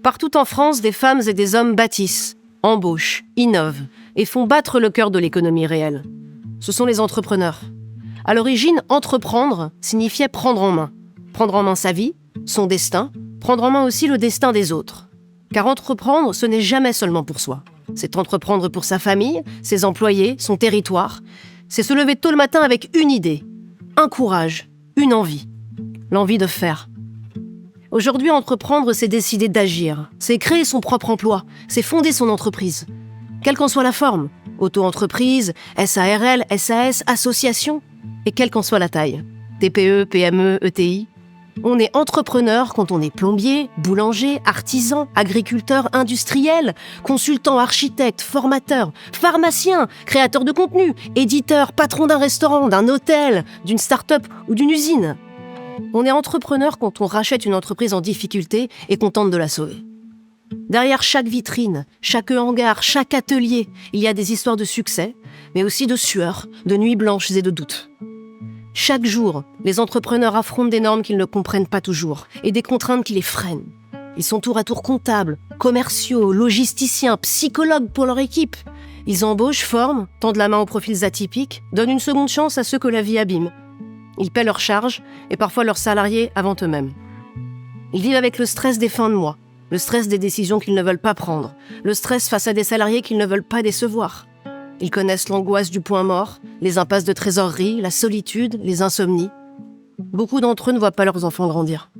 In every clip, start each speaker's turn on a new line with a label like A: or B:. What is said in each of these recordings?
A: Partout en France, des femmes et des hommes bâtissent, embauchent, innovent et font battre le cœur de l'économie réelle. Ce sont les entrepreneurs. À l'origine, entreprendre signifiait prendre en main. Prendre en main sa vie, son destin, prendre en main aussi le destin des autres. Car entreprendre, ce n'est jamais seulement pour soi. C'est entreprendre pour sa famille, ses employés, son territoire. C'est se lever tôt le matin avec une idée, un courage, une envie. L'envie de faire. Aujourd'hui, entreprendre, c'est décider d'agir. C'est créer son propre emploi. C'est fonder son entreprise. Quelle qu'en soit la forme. Auto-entreprise, SARL, SAS, association. Et quelle qu'en soit la taille. TPE, PME, ETI. On est entrepreneur quand on est plombier, boulanger, artisan, agriculteur, industriel, consultant, architecte, formateur, pharmacien, créateur de contenu, éditeur, patron d'un restaurant, d'un hôtel, d'une start-up ou d'une usine. On est entrepreneur quand on rachète une entreprise en difficulté et qu'on tente de la sauver. Derrière chaque vitrine, chaque hangar, chaque atelier, il y a des histoires de succès, mais aussi de sueur, de nuits blanches et de doutes. Chaque jour, les entrepreneurs affrontent des normes qu'ils ne comprennent pas toujours et des contraintes qui les freinent. Ils sont tour à tour comptables, commerciaux, logisticiens, psychologues pour leur équipe. Ils embauchent, forment, tendent la main aux profils atypiques, donnent une seconde chance à ceux que la vie abîme. Ils paient leurs charges et parfois leurs salariés avant eux-mêmes. Ils vivent avec le stress des fins de mois, le stress des décisions qu'ils ne veulent pas prendre, le stress face à des salariés qu'ils ne veulent pas décevoir. Ils connaissent l'angoisse du point mort, les impasses de trésorerie, la solitude, les insomnies. Beaucoup d'entre eux ne voient pas leurs enfants grandir.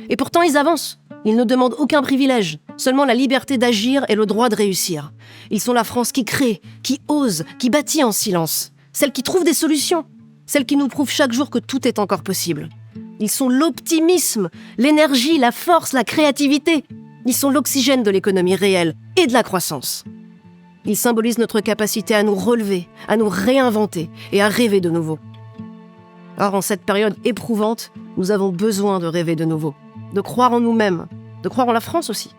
A: Et pourtant, ils avancent. Ils ne demandent aucun privilège, seulement la liberté d'agir et le droit de réussir. Ils sont la France qui crée, qui ose, qui bâtit en silence. Celle qui trouve des solutions. Celle qui nous prouve chaque jour que tout est encore possible. Ils sont l'optimisme, l'énergie, la force, la créativité. Ils sont l'oxygène de l'économie réelle et de la croissance. Ils symbolisent notre capacité à nous relever, à nous réinventer et à rêver de nouveau. Or, en cette période éprouvante, nous avons besoin de rêver de nouveau, de croire en nous-mêmes, de croire en la France aussi.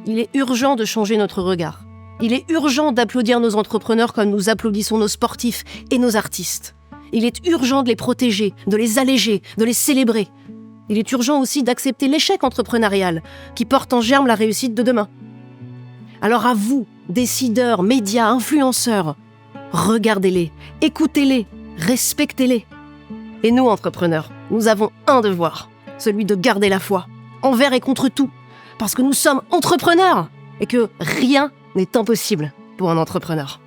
A: Il est urgent de changer notre regard. Il est urgent d'applaudir nos entrepreneurs comme nous applaudissons nos sportifs et nos artistes. Il est urgent de les protéger, de les alléger, de les célébrer. Il est urgent aussi d'accepter l'échec entrepreneurial qui porte en germe la réussite de demain. Alors à vous, décideurs, médias, influenceurs, regardez-les, écoutez-les, respectez-les. Et nous, entrepreneurs, nous avons un devoir, celui de garder la foi, envers et contre tout, parce que nous sommes entrepreneurs et que rien n'est impossible pour un entrepreneur.